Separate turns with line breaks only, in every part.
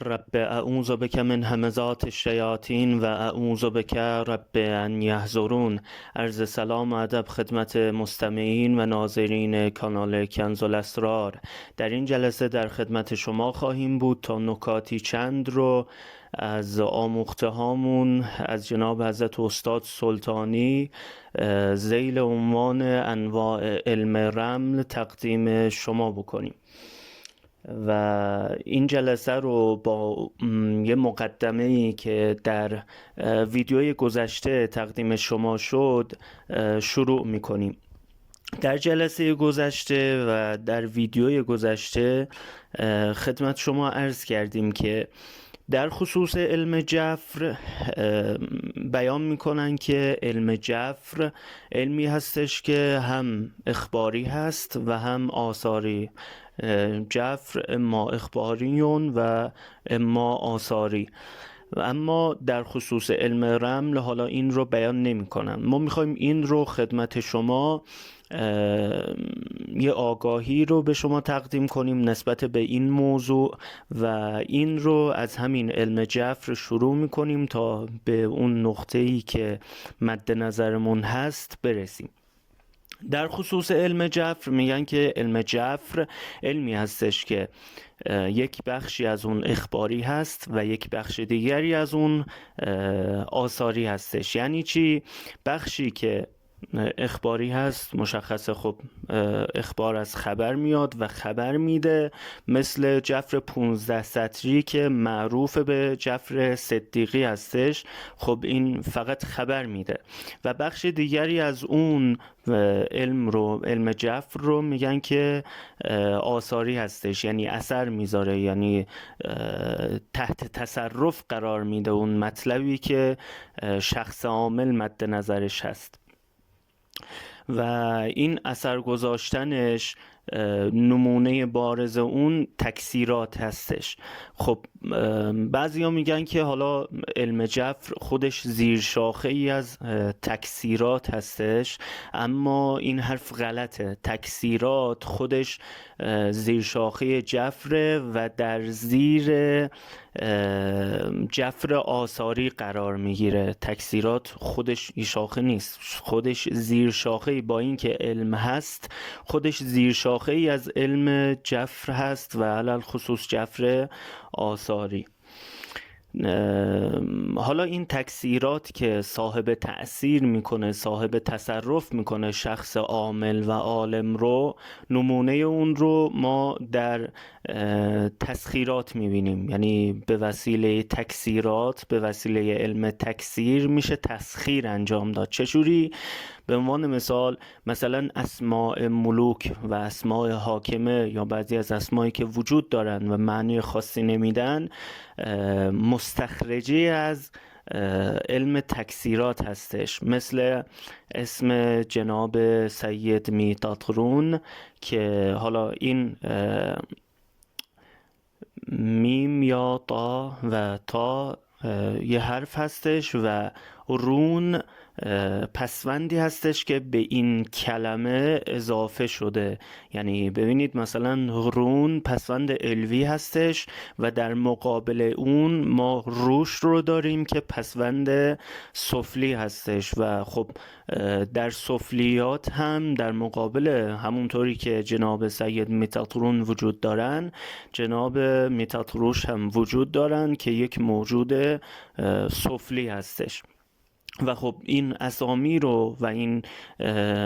رب اعوذ بک من همزات الشیاطین و اعوذ بک رب ان یحضرون. عرض سلام و ادب خدمت مستمعین و ناظرین کانال کنز الاسرار. در این جلسه در خدمت شما خواهیم بود تا نکاتی چند رو از آموخته هامون از جناب حضرت استاد سلطانی ذیل عنوان انواع علم رمل تقدیم شما بکنیم. و این جلسه رو با یه مقدمه‌ای که در ویدیوی گذشته تقدیم شما شد شروع می‌کنیم. در جلسه گذشته و در ویدیوی گذشته خدمت شما عرض کردیم که در خصوص علم جفر بیان میکنن که علم جفر علمی هستش که هم اخباری هست و هم آثاری. جفر اما اخباریون و اما آثاری. اما در خصوص علم رمل حالا این رو بیان نمی کنن. ما میخوایم این رو خدمت شما یه آگاهی رو به شما تقدیم کنیم نسبت به این موضوع و این رو از همین علم جفر شروع میکنیم تا به اون نقطه‌ای که مد نظرمون هست برسیم. در خصوص علم جفر میگن که علم جفر علمی هستش که یک بخشی از اون اخباری هست و یک بخش دیگری از اون آثاری هستش. یعنی چی؟ بخشی که اخباری هست مشخصه، خب اخبار از خبر میاد و خبر میده، مثل جفر 15 سطری که معروف به جفر صدیقی هستش. خب این فقط خبر میده. و بخش دیگری از اون علم جفر رو میگن که آثاری هستش، یعنی اثر میذاره، یعنی تحت تصرف قرار میده اون مطلبی که شخص عامل مد نظرش هست. و این اثر گذاشتنش نمونه بارز اون تکثیرات هستش. خب بعضیا میگن که حالا علم جفر خودش زیر شاخه ای از تکثیرات هستش، اما این حرف غلطه. تکثیرات خودش زیر شاخه جفره و در زیر جفر آثاری قرار میگیره. تکثیرات خودش شاخه نیست، خودش زیر شاخه، با اینکه علم هست خودش زیر شاخه ای از علم جفر هست و علل خصوص جفر آثاری. حالا این تکثیرات که صاحب تأثیر میکنه، صاحب تصرف میکنه شخص عامل و عالم رو، نمونه اون رو ما در تسخیرات میبینیم. یعنی به وسیله تکثیرات، به وسیله علم تکثیر میشه تسخیر انجام داد. چجوری؟ به عنوان مثلا اسماء ملوک و اسماء حاکمه یا بعضی از اسمایی که وجود دارن و معنی خاصی نمیدن مستخرجی از علم تکثیرات هستش، مثل اسم جناب سید میتاترون که حالا این میم یا تا و تا یه حرف هستش و رون پسوندی هستش که به این کلمه اضافه شده. یعنی ببینید مثلا رون پسوند علوی هستش و در مقابل اون ما روش رو داریم که پسوند سفلی هستش. و خب در سفلیات هم در مقابل همونطوری که جناب سید میتاترون وجود دارن، جناب میتاتروش هم وجود دارن که یک موجود سفلی هستش. و خب این اسامی رو و این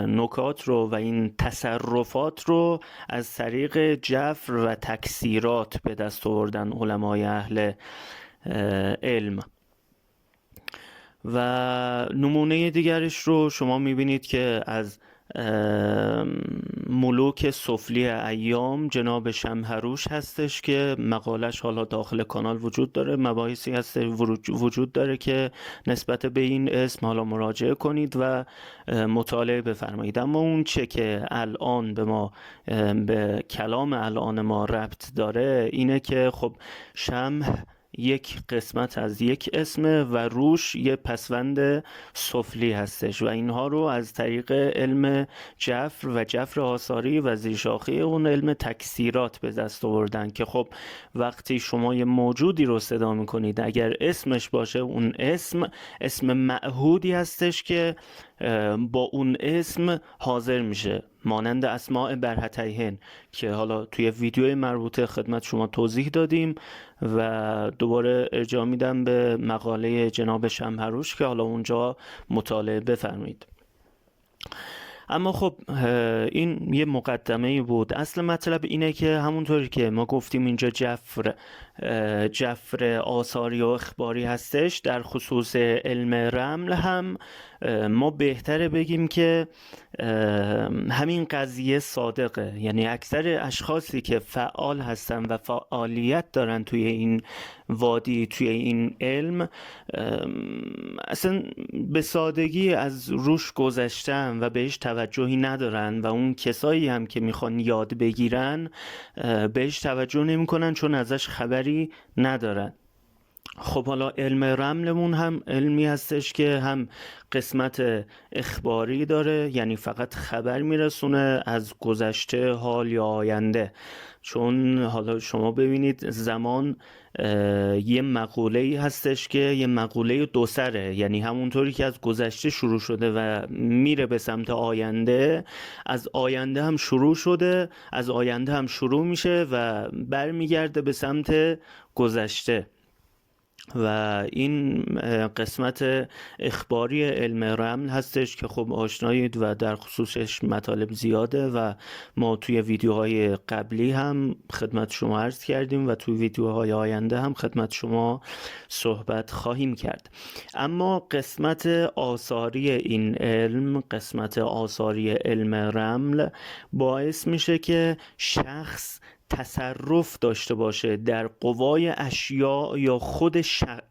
نکات رو و این تصرفات رو از طریق جفر و تکثیرات به دست آوردن علمای اهل علم. و نمونه دیگرش رو شما میبینید که از ملوک سفلی ایام جناب شمهروش هستش که مقالش حالا داخل کانال وجود داره، مباحثی هست وجود داره که نسبت به این اسم حالا مراجعه کنید و مطالعه بفرمایید. اما اون چه که الان به کلام الان ما ربط داره اینه که خب شمه یک قسمت از یک اسمه و روش یه پسوند سفلی هستش و اینها رو از طریق علم جفر و جفر آثاری و زیرشاخه اون علم تکثیرات به دست آوردن که خب وقتی شما یه موجودی رو صدا میکنید اگر اسمش باشه اون اسم معهودی هستش که با اون اسم حاضر میشه، مانند اسماء برهتیهن که حالا توی ویدیو مربوطه خدمت شما توضیح دادیم و دوباره ارجاع میدم به مقاله جناب شمهروش که حالا اونجا مطالعه بفرمایید. اما خب این یه مقدمه بود. اصل مطلب اینه که همونطوری که ما گفتیم اینجا جفر آثاری و اخباری هستش، در خصوص علم رمل هم ما بهتره بگیم که همین قضیه صادقه. یعنی اکثر اشخاصی که فعال هستن و فعالیت دارن توی این وادی، توی این علم، اصلا به سادگی از روش گذشتن و بهش توجهی ندارن و اون کسایی هم که میخوان یاد بگیرن بهش توجه نمیکنن چون ازش خبری ندارن. خب حالا علم رملمون هم علمی هستش که هم قسمت اخباری داره، یعنی فقط خبر میرسونه از گذشته، حال یا آینده. چون حالا شما ببینید زمان یه مقوله‌ای هستش که یه مقوله دو سره، یعنی همونطوری که از گذشته شروع شده و میره به سمت آینده، از آینده هم شروع شده، از آینده هم شروع میشه و برمیگرده به سمت گذشته. و این قسمت اخباری علم رمل هستش که خب آشنایید و در خصوصش مطالب زیاده و ما توی ویدیوهای قبلی هم خدمت شما عرض کردیم و توی ویدیوهای آینده هم خدمت شما صحبت خواهیم کرد. اما قسمت آثاری این علم، قسمت آثاری علم رمل، باعث میشه که شخص تصرف داشته باشه در قوای اشیاء یا خود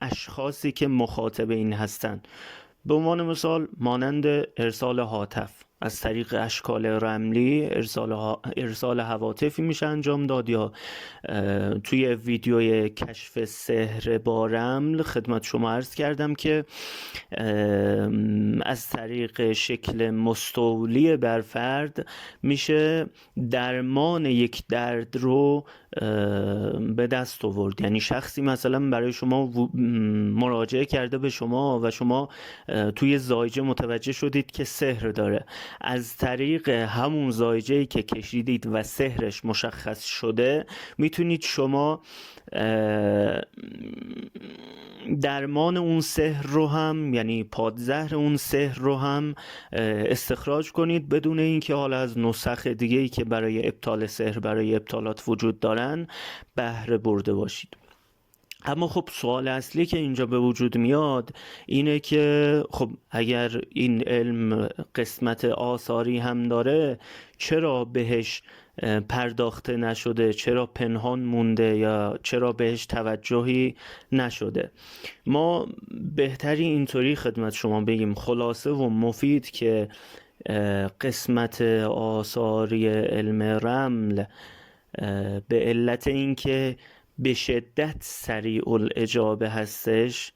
اشخاصی که مخاطب این هستن. به عنوان مثال مانند ارسال هاتف از طریق اشکال رملی، ارسال هواتفی میشه انجام داد، یا توی ویدیوی کشف سحر با رمل خدمت شما عرض کردم که از طریق شکل مستولی بر فرد میشه درمان یک درد رو به دست آورد. یعنی شخصی مثلا برای شما مراجعه کرده به شما و شما توی زایجه متوجه شدید که سحر داره، از طریق همون زایجه‌ای که کشیدید و سحرش مشخص شده میتونید شما درمان اون سحر رو هم، یعنی پادزهر اون سحر رو هم استخراج کنید بدون اینکه حالا از نسخ دیگه‌ای که برای ابطال سحر، برای ابطالات وجود دارن بهره برده باشید. اما خب سوال اصلی که اینجا به وجود میاد اینه که خب اگر این علم قسمت آثاری هم داره، چرا بهش پرداخته نشده؟ چرا پنهان مونده یا چرا بهش توجهی نشده؟ ما بهتری اینطوری خدمت شما بگیم خلاصه و مفید که قسمت آثاری علم رمل به علت اینکه به شدت سریع الاجابه هستش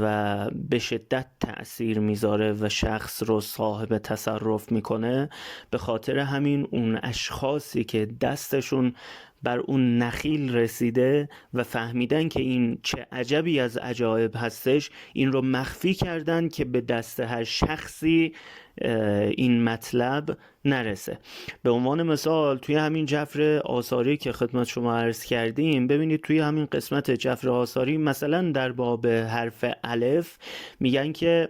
و به شدت تأثیر میذاره و شخص رو صاحب تصرف میکنه، به خاطر همین اون اشخاصی که دستشون بر اون نخیل رسیده و فهمیدن که این چه عجبی از عجایب هستش، این رو مخفی کردن که به دست هر شخصی این مطلب نرسه. به عنوان مثال توی همین جفر آثاری که خدمت شما عرض کردیم، ببینید توی همین قسمت جفر آثاری مثلا در باب حرف الف میگن که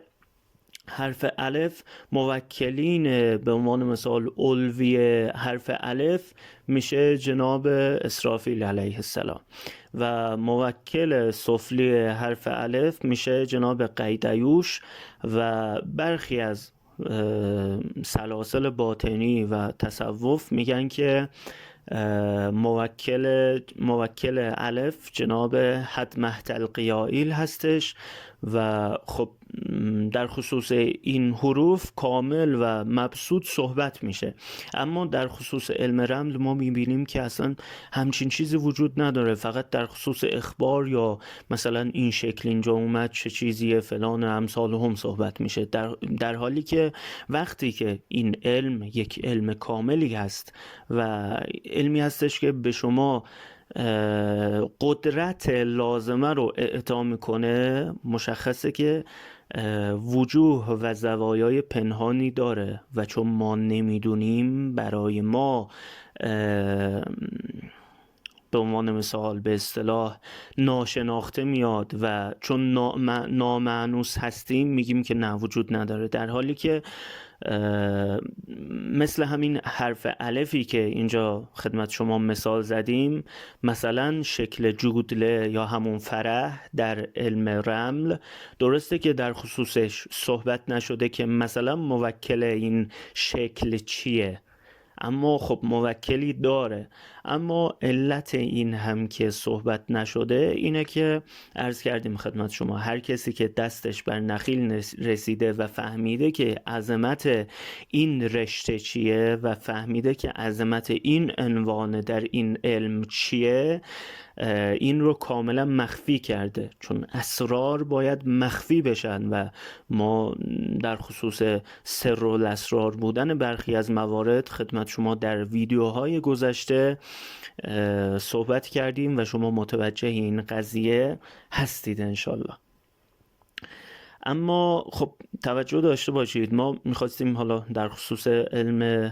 حرف الف موکلین به عنوان مثال علوی حرف الف میشه جناب اسرافیل علیه السلام و موکل سفلی حرف الف میشه جناب قیدیوش و برخی از سلاسل باطنی و تصوف میگن که موکل الف جناب حد مهد القیائیل هستش و خب در خصوص این حروف کامل و مبسوط صحبت میشه، اما در خصوص علم رمل ما میبینیم که اصلا همچین چیزی وجود نداره. فقط در خصوص اخبار یا مثلا این شکل اینجا اومد چه چیزیه فلان امثال هم صحبت میشه، در حالی که وقتی که این علم یک علم کاملی هست و علمی هستش که به شما قدرت لازمه رو اعطا میکنه، مشخصه که وجوه و زوایای پنهانی داره و چون ما نمیدونیم برای ما به عنوان مثال به اصطلاح ناشناخته میاد و چون نامانوس هستیم میگیم که نه وجود نداره، در حالی که مثل همین حرف الفی که اینجا خدمت شما مثال زدیم، مثلا شکل جودله یا همون فرح در علم رمل، درسته که در خصوصش صحبت نشده که مثلا موکل این شکل چیه، اما خب موکلی داره. اما علت این هم که صحبت نشده اینه که عرض کردیم خدمت شما هر کسی که دستش بر نخیل رسیده و فهمیده که عظمت این رشته چیه و فهمیده که عظمت این عنوان در این علم چیه، این رو کاملا مخفی کرده، چون اسرار باید مخفی بشن و ما در خصوص سر و الاسرار بودن برخی از موارد خدمت شما در ویدیوهای گذشته صحبت کردیم و شما متوجه این قضیه هستید انشالله. اما خب توجه داشته باشید، ما میخواستیم حالا در خصوص علم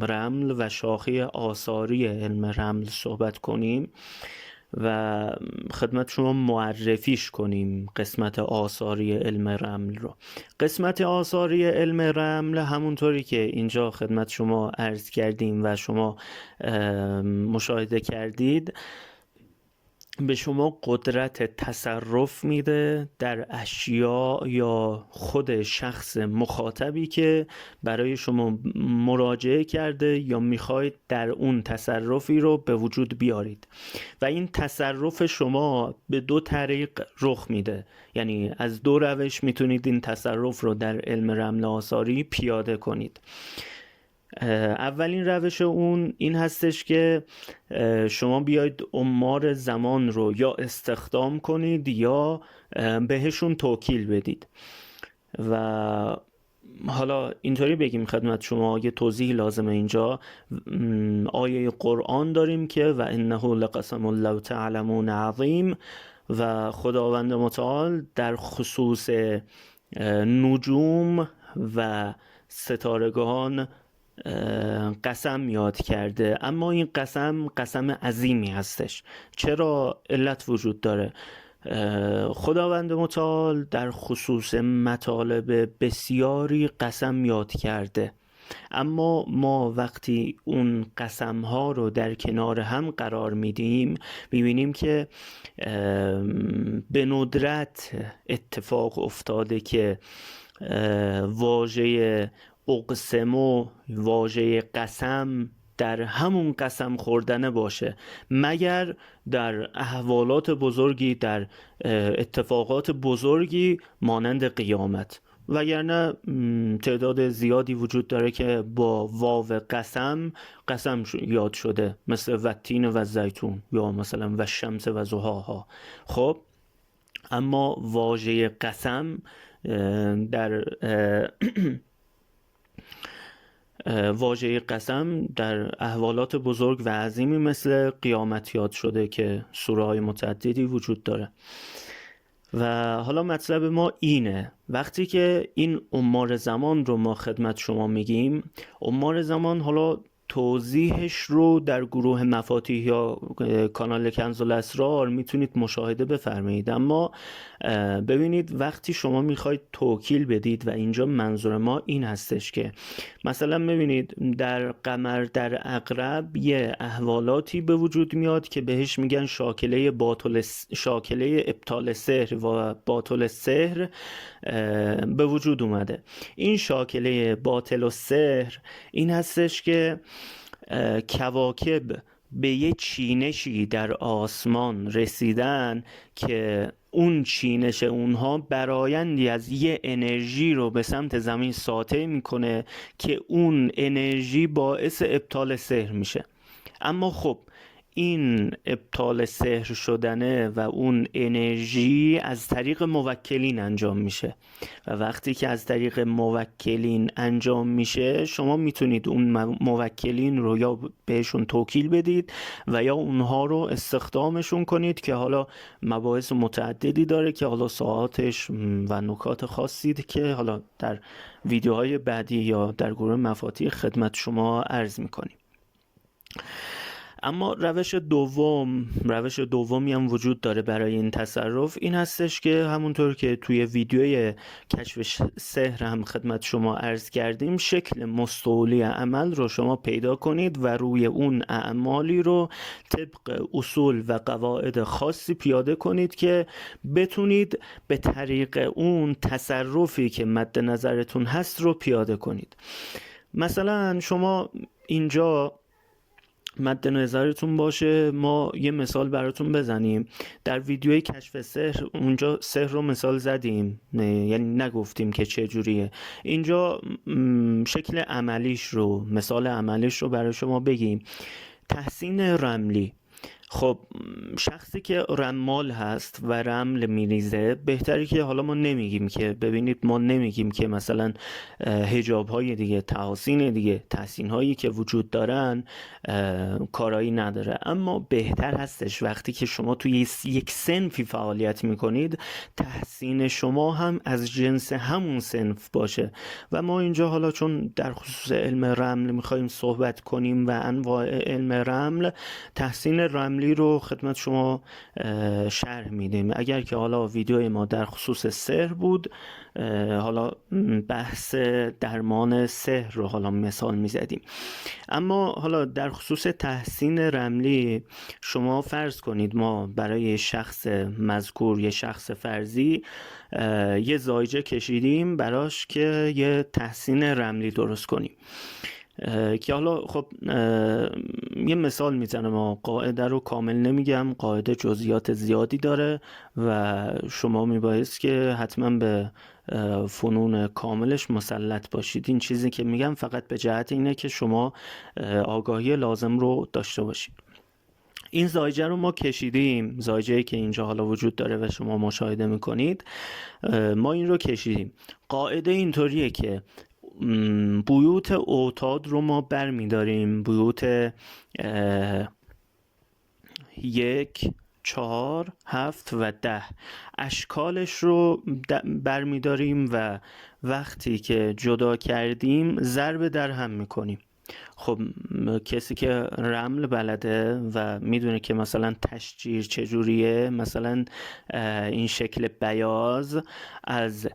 رمل و شاخه آثاری علم رمل صحبت کنیم و خدمت شما معرفیش کنیم قسمت آثاری علم رمل رو. قسمت آثاری علم رمل همونطوری که اینجا خدمت شما عرض کردیم و شما مشاهده کردید به شما قدرت تصرف میده در اشیاء یا خود شخص مخاطبی که برای شما مراجعه کرده یا میخواید در اون تصرفی رو به وجود بیارید و این تصرف شما به دو طریق رخ میده، یعنی از دو روش میتونید این تصرف رو در علم رمل آثاری پیاده کنید. اولین روش اون این هستش که شما بیاید عمار زمان رو یا استخدام کنید یا بهشون توکیل بدید. و حالا اینطوری بگیم خدمت شما، یه توضیح لازمه اینجا. آیه قرآن داریم که و انه لقسم لو تعلمون عظیم و خداوند متعال در خصوص نجوم و ستارگان قسم یاد کرده، اما این قسم عظیمی هستش. چرا؟ علت وجود داره. خداوند متعال در خصوص مطالب بسیاری قسم یاد کرده، اما ما وقتی اون قسم ها رو در کنار هم قرار میدیم میبینیم که به ندرت اتفاق افتاده که واژه اقسم و واژه قسم در همون قسم خوردنه باشه، مگر در احوالات بزرگی، در اتفاقات بزرگی مانند قیامت، وگرنه تعداد زیادی وجود داره که با واو قسم یاد شده، مثل والتین و الزیتون یا مثلا و الشمس و ضحاها. خب اما واژه قسم در واژه قسم در احوالات بزرگ و عظیمی مثل قیامت یاد شده که سوره های متعددی وجود داره. و حالا مطلب ما اینه، وقتی که این عمار زمان رو ما خدمت شما میگیم، عمار زمان حالا توضیحش رو در گروه مفاتیح یا کانال کنز الاسرار میتونید مشاهده بفرمایید. اما ببینید وقتی شما میخواید توکیل بدید و اینجا منظور ما این هستش که مثلا ببینید در قمر در عقرب یه احوالاتی به وجود میاد که بهش میگن شاکله ابطال سحر و باطل سحر به وجود اومده. این شاکله باطل و سحر این هستش که کواکب به یه چینشی در آسمان رسیدن که اون چینش اونها برایندی از یه انرژی رو به سمت زمین ساطع میکنه که اون انرژی باعث ابطال سحر میشه. اما خب این ابطال سحر شدنه و اون انرژی از طریق موکلین انجام میشه و وقتی که از طریق موکلین انجام میشه شما میتونید اون موکلین رو یا بهشون توکیل بدید و یا اونها رو استخدامشون کنید که حالا مباحث متعددی داره که حالا ساعاتش و نکات خاصی که حالا در ویدیوهای بعدی یا در گروه مفاتیح خدمت شما عرض میکنیم. اما روش دومی هم وجود داره برای این تصرف، این هستش که همونطور که توی ویدیوی کشف سحر هم خدمت شما عرض کردیم، شکل مستولی عمل رو شما پیدا کنید و روی اون اعمالی رو طبق اصول و قواعد خاصی پیاده کنید که بتونید به طریق اون تصرفی که مد نظرتون هست رو پیاده کنید. مثلا شما اینجا مد نظرتون باشه ما یه مثال براتون بزنیم. در ویدیوی کشف سحر اونجا سحر رو مثال زدیم، یعنی نگفتیم که چه جوریه. اینجا شکل عملیش رو، مثال عملیش رو برای شما بگیم. تحسین رملی. خب شخصی که رمال هست و رمل میریزه، بهتری که حالا ما نمیگیم که، ببینید ما نمیگیم که مثلا حجاب های دیگه، تحسین دیگه، تحسین هایی که وجود دارن کارایی نداره، اما بهتر هستش وقتی که شما توی یک صنفی فعالیت میکنید تحسین شما هم از جنس همون صنف باشه. و ما اینجا حالا چون در خصوص علم رمل میخوایم صحبت کنیم و انواع علم رمل، تحسین رملی رو خدمت شما شرح میدیم. اگر که حالا ویدیوی ما در خصوص سحر بود، حالا بحث درمان سحر رو حالا مثال میزدیم. اما حالا در خصوص تحسین رملی، شما فرض کنید ما برای شخص مذکور، یه شخص فرضی، یه زایجه کشیدیم براش که یه تحسین رملی درست کنیم. که حالا خب یه مثال میزنم، قاعده رو کامل نمیگم، قاعده جزئیات زیادی داره و شما میبایست که حتما به فنون کاملش مسلط باشید. این چیزی که میگم فقط به جهت اینه که شما آگاهی لازم رو داشته باشید. این زایجه رو ما کشیدیم، زایجه‌ای که اینجا حالا وجود داره و شما مشاهده میکنید، ما این رو کشیدیم. قاعده اینطوریه که بیوت اوتاد رو ما برمیداریم، بیوت 1 4 7 و 10 اشکالش رو برمیداریم و وقتی که جدا کردیم ضرب در هم میکنیم. خب کسی که رمل بلده و میدونه که مثلا تشجیر چجوریه، مثلا این شکل بیاض از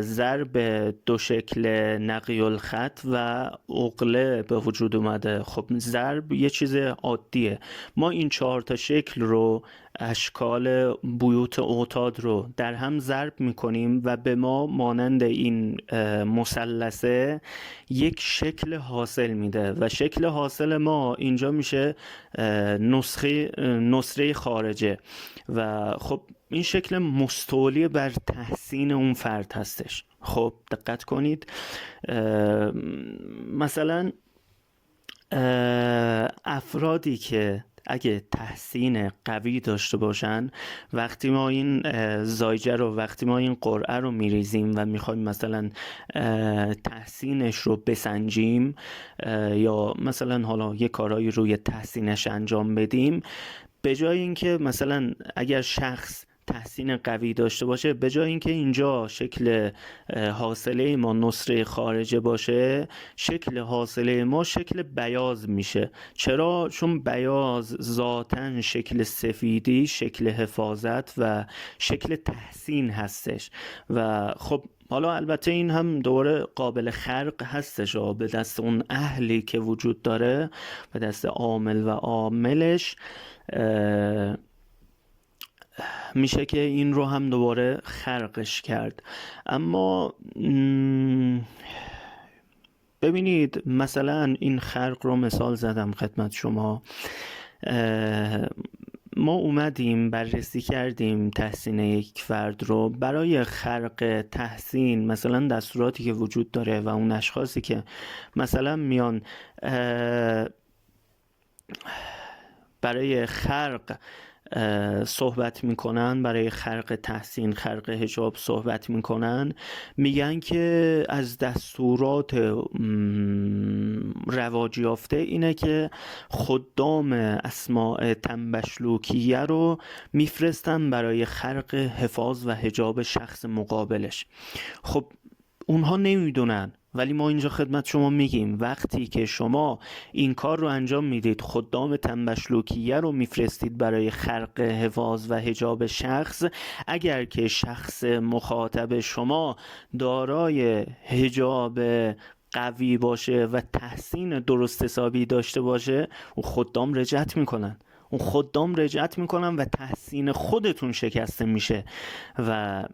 ضرب دو شکل نقی الخط و عقله به وجود اومده. خب ضرب یه چیز عادیه. ما این 4 تا شکل رو، اشکال بیوت اوتاد رو در هم ضرب میکنیم و به ما مانند این مثلثه یک شکل حاصل میده و شکل حاصل ما اینجا میشه نصره خارجه و خب این شکل مستولی بر تحسین اون فرد هستش. خب دقت کنید، مثلا افرادی که اگه تحسین قوی داشته باشن، وقتی ما این زایجه رو، وقتی ما این قرعه رو میریزیم و میخوایم مثلا تحسینش رو بسنجیم یا مثلا حالا یه کارایی روی تحسینش انجام بدیم، به جای اینکه مثلا اگر شخص تحسین قوی داشته باشه، به جای اینکه اینجا شکل حاصله ما نصره خارجه باشه، شکل حاصله ما شکل بیاض میشه. چرا؟ چون بیاض ذاتاً شکل سفیدی، شکل حفاظت و شکل تحسین هستش و خب حالا البته این هم دوباره قابل خرق هستش به دست اون اهلی که وجود داره، به دست عامل و عاملش میشه که این رو هم دوباره خرقش کرد. اما ببینید مثلا این خرق رو مثال زدم خدمت شما. ما اومدیم بررسی کردیم تحسین یک فرد رو برای خلق تحسین، مثلا دستوراتی که وجود داره و اون اشخاصی که مثلا میان برای خلق صحبت میکنن، برای خلق تحسین، خلق حجاب صحبت میکنن، میگن که از دستورات رواج یافته اینه که خدام اسماء تنبشلوکیه رو میفرستن برای خلق حفاظ و حجاب شخص مقابلش. خب اونها نمیدونن، ولی ما اینجا خدمت شما میگیم وقتی که شما این کار رو انجام میدید، خدام تنبشلوکیه رو میفرستید برای خلق حفاظ و حجاب شخص، اگر که شخص مخاطب شما دارای حجاب قوی باشه و تحسین درست حسابی داشته باشه، اون خدام رجعت میکنن و تحسین خودتون شکسته میشه. و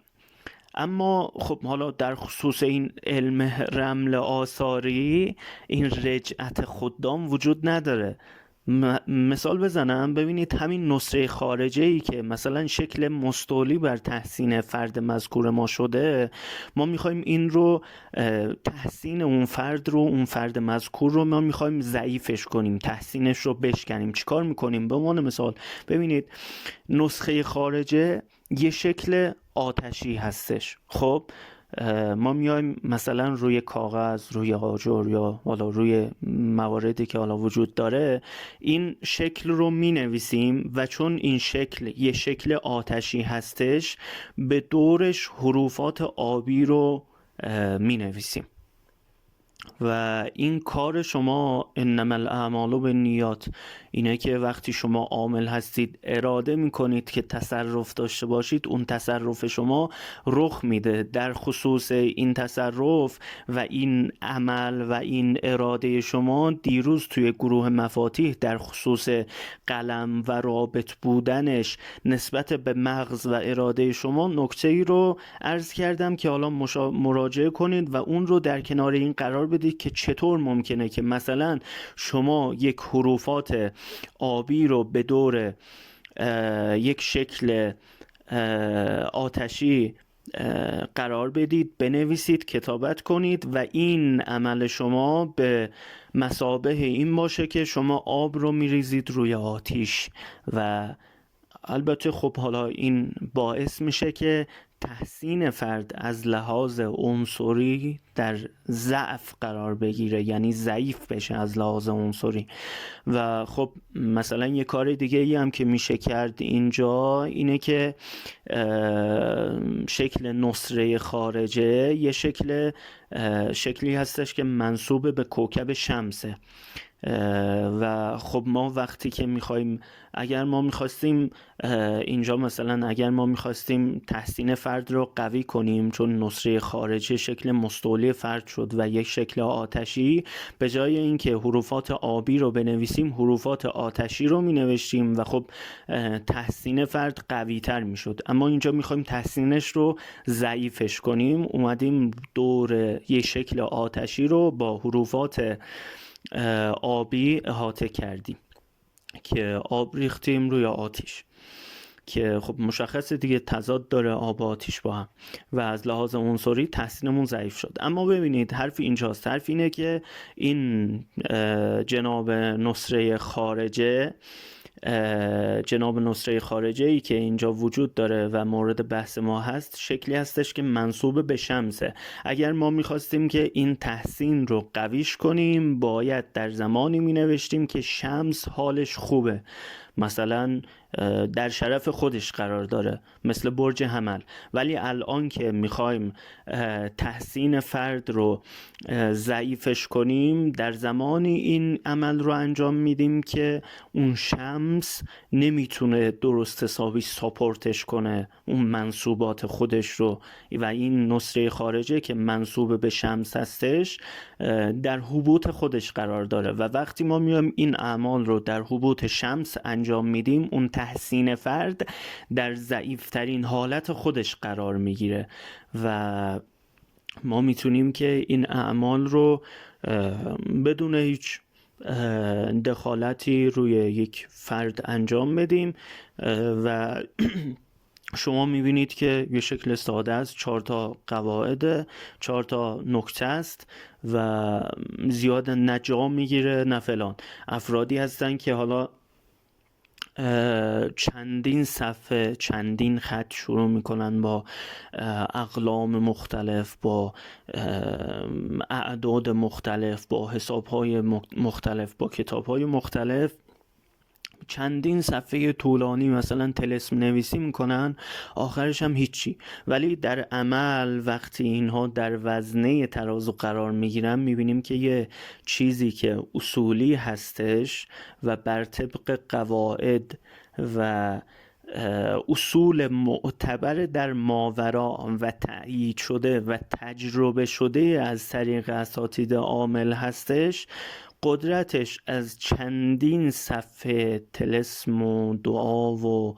اما خب حالا در خصوص این علم رمل آثاری این رجعت خدام وجود نداره. مثال بزنم، ببینید همین نصره خارجه ای که مثلا شکل مستولی بر تحسین فرد مذکور ما شده، ما میخوایم این رو تحسین اون فرد مذکور رو ما میخوایم ضعیفش کنیم، تحسینش رو بشکنیم. چیکار میکنیم؟ به عنوان مثال ببینید نسخه خارجه یه شکل آتشی هستش. خب ما میایم مثلا روی کاغذ، روی آجر یا حالا روی مواردی که حالا وجود داره این شکل رو می نویسیم و چون این شکل یه شکل آتشی هستش به دورش حروفات آبی رو می نویسیم. و این کار شما انما الاعمال بالنیات اینه که وقتی شما عامل هستید اراده میکنید که تصرف داشته باشید، اون تصرف شما رخ میده. در خصوص این تصرف و این عمل و این اراده شما دیروز توی گروه مفاتیح در خصوص قلم و رابط بودنش نسبت به مغز و اراده شما نکته‌ای رو عرض کردم که حالا مراجعه کنید و اون رو در کنار این قرار بدید که چطور ممکنه که مثلا شما یک حروفات آبی رو به دور یک شکل آتشی قرار بدید، بنویسید، کتابت کنید و این عمل شما به مثابه این باشه که شما آب رو میریزید روی آتیش. و البته خب حالا این باعث میشه که تحسین فرد از لحاظ عنصری در ضعف قرار بگیره، یعنی ضعیف بشه از لحاظ عنصری. و خب مثلا یه کار دیگه ای هم که میشه کرد اینجا اینه که شکل نصره خارجه یه شکلی هستش که منسوب به کوکب شمسه. و خب ما وقتی که میخوایم، اگر ما میخواستیم اینجا مثلا اگر ما میخواستیم تحسین فرد رو قوی کنیم، چون نصره خارجی شکل مستولی فرد شد و یک شکل آتشی، به جای اینکه حروفات آبی رو بنویسیم حروفات آتشی رو مینوشتیم و خب تحسین فرد قوی تر میشد. اما اینجا میخوایم تحسینش رو ضعیفش کنیم، اومدیم دور یک شکل آتشی رو با حروفات آبی احاطه کردیم که آب ریختیم روی آتیش، که خب مشخصه دیگه تضاد داره آب و آتیش با هم و از لحاظ عنصری تحسینمون ضعیف شد. اما ببینید حرف اینجاست، حرف اینه که این جناب نصره خارجه ای که اینجا وجود داره و مورد بحث ما هست شکلی هستش که منسوب به شمسه. اگر ما میخواستیم که این تحسین رو قویش کنیم باید در زمانی می نوشتیم که شمس حالش خوبه، مثلا در شرف خودش قرار داره، مثل برج حمل. ولی الان که میخوایم تحسین فرد رو ضعیفش کنیم در زمانی این عمل رو انجام میدیم که اون شمس نمیتونه درست حسابی ساپورتش کنه اون منسوبات خودش رو و این نصره خارجه که منسوب به شمس هستش در حبوط خودش قرار داره و وقتی ما میایم این اعمال رو در حبوط شمس انجام میدیم اون تحسین فرد در ضعیفترین حالت خودش قرار میگیره و ما میتونیم که این اعمال رو بدون هیچ دخالتی روی یک فرد انجام بدیم و شما میبینید که یه شکل ساده است، 4 تا قواعد، 4 تا نکته است و زیاد نه جا میگیره نه فلان. افرادی هستن که حالا چندین صفحه، چندین خط شروع میکنن با اقلام مختلف، با اعداد مختلف، با حسابهای مختلف، با کتابهای مختلف، چندین صفحه طولانی مثلا طلسم نویسی میکنن، آخرش هم هیچی. ولی در عمل وقتی اینها در وزنه ترازو قرار میگیرن میبینیم که یه چیزی که اصولی هستش و بر طبق قواعد و اصول معتبر در ماورا و تأیید شده و تجربه شده از طریق اساتید عامل هستش، قدرتش از چندین صفحه طلسم و دعا و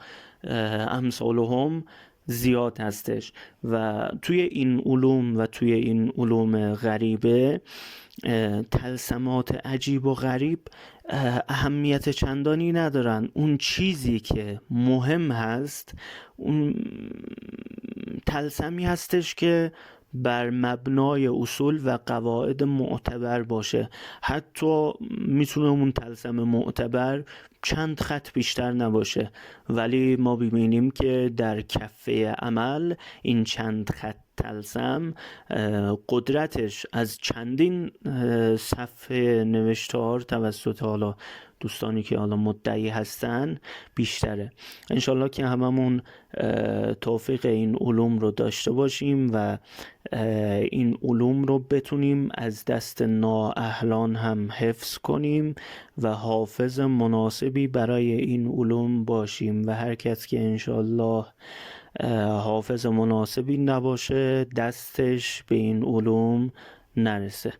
امثالهم زیاد هستش. و توی این علوم و توی این علوم غریبه طلسمات عجیب و غریب اهمیت چندانی ندارن. اون چیزی که مهم هست اون طلسمی هستش که بر مبنای اصول و قواعد معتبر باشه. حتی میتونه اون طلسم معتبر چند خط بیشتر نباشه، ولی ما ببینیم که در کفه عمل این چند خط طلسم قدرتش از چندین صفحه نوشتار توسط حالا دوستانی که حالا مدعی هستن بیشتره. انشالله که هممون توفیق این علوم رو داشته باشیم و این علوم رو بتونیم از دست نااهلان هم حفظ کنیم و حافظ مناسبی برای این علوم باشیم. و هر کس که انشالله حافظ مناسبی نباشه دستش به این علوم نرسه.